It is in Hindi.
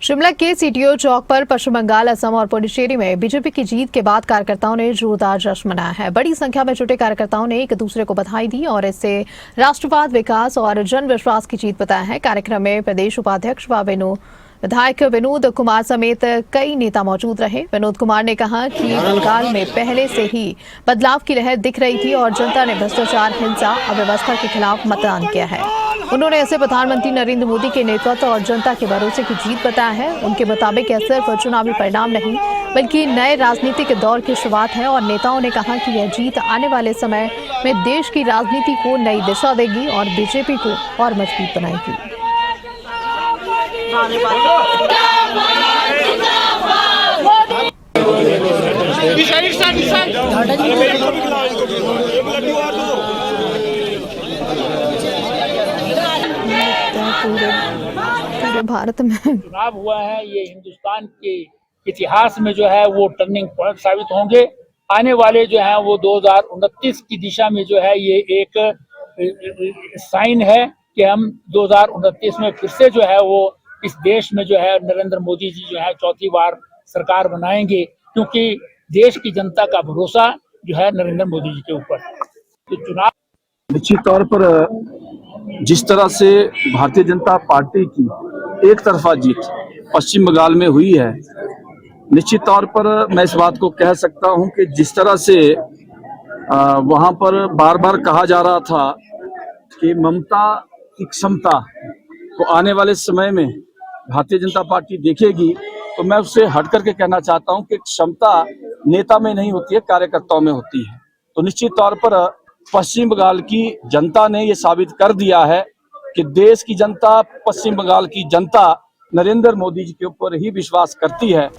शिमला के सीटीओ चौक पर पश्चिम बंगाल, असम और पुडुचेरी में बीजेपी की जीत के बाद कार्यकर्ताओं ने जोरदार जश्न मनाया है। बड़ी संख्या में जुटे कार्यकर्ताओं ने एक दूसरे को बधाई दी और इससे राष्ट्रवाद, विकास और जन विश्वास की जीत बताया है। कार्यक्रम में प्रदेश उपाध्यक्ष व विधायक विनोद कुमार समेत कई नेता मौजूद रहे। विनोद कुमार ने कहा कि बंगाल में पहले से ही बदलाव की लहर दिख रही थी और जनता ने भ्रष्टाचार, हिंसा, अव्यवस्था के खिलाफ मतदान किया है। उन्होंने इसे प्रधानमंत्री नरेंद्र मोदी के नेतृत्व और जनता के भरोसे की जीत बताया है। उनके मुताबिक यह सिर्फ चुनावी परिणाम नहीं बल्कि नए राजनीतिक दौर की शुरुआत है और नेताओं ने कहा कि यह जीत आने वाले समय में देश की राजनीति को नई दिशा देगी और बीजेपी को और मजबूत बनाएगी। पूरे भारत में चुनाव हुआ है, ये हिंदुस्तान के इतिहास में जो है वो टर्निंग पॉइंट साबित होंगे। आने वाले जो है वो 2029 की दिशा में जो है ये एक साइन है कि हम 2029 में फिर से जो है वो इस देश में जो है नरेंद्र मोदी जी जो है चौथी बार सरकार बनाएंगे, क्योंकि देश की जनता का भरोसा जो है नरेंद्र मोदी जी के ऊपर। तो चुनाव निश्चित तौर पर जिस तरह से भारतीय जनता पार्टी की एक तरफा जीत पश्चिम बंगाल में हुई है, निश्चित तौर पर मैं इस बात को कह सकता हूं कि जिस तरह से वहां पर बार बार कहा जा रहा था कि ममता की क्षमता को आने वाले समय में भारतीय जनता पार्टी देखेगी, तो मैं उससे हट करके कहना चाहता हूं कि क्षमता नेता में नहीं होती है, कार्यकर्ताओं में होती है। तो निश्चित तौर पर पश्चिम बंगाल की जनता ने ये साबित कर दिया है कि देश की जनता, पश्चिम बंगाल की जनता नरेंद्र मोदी जी के ऊपर ही विश्वास करती है।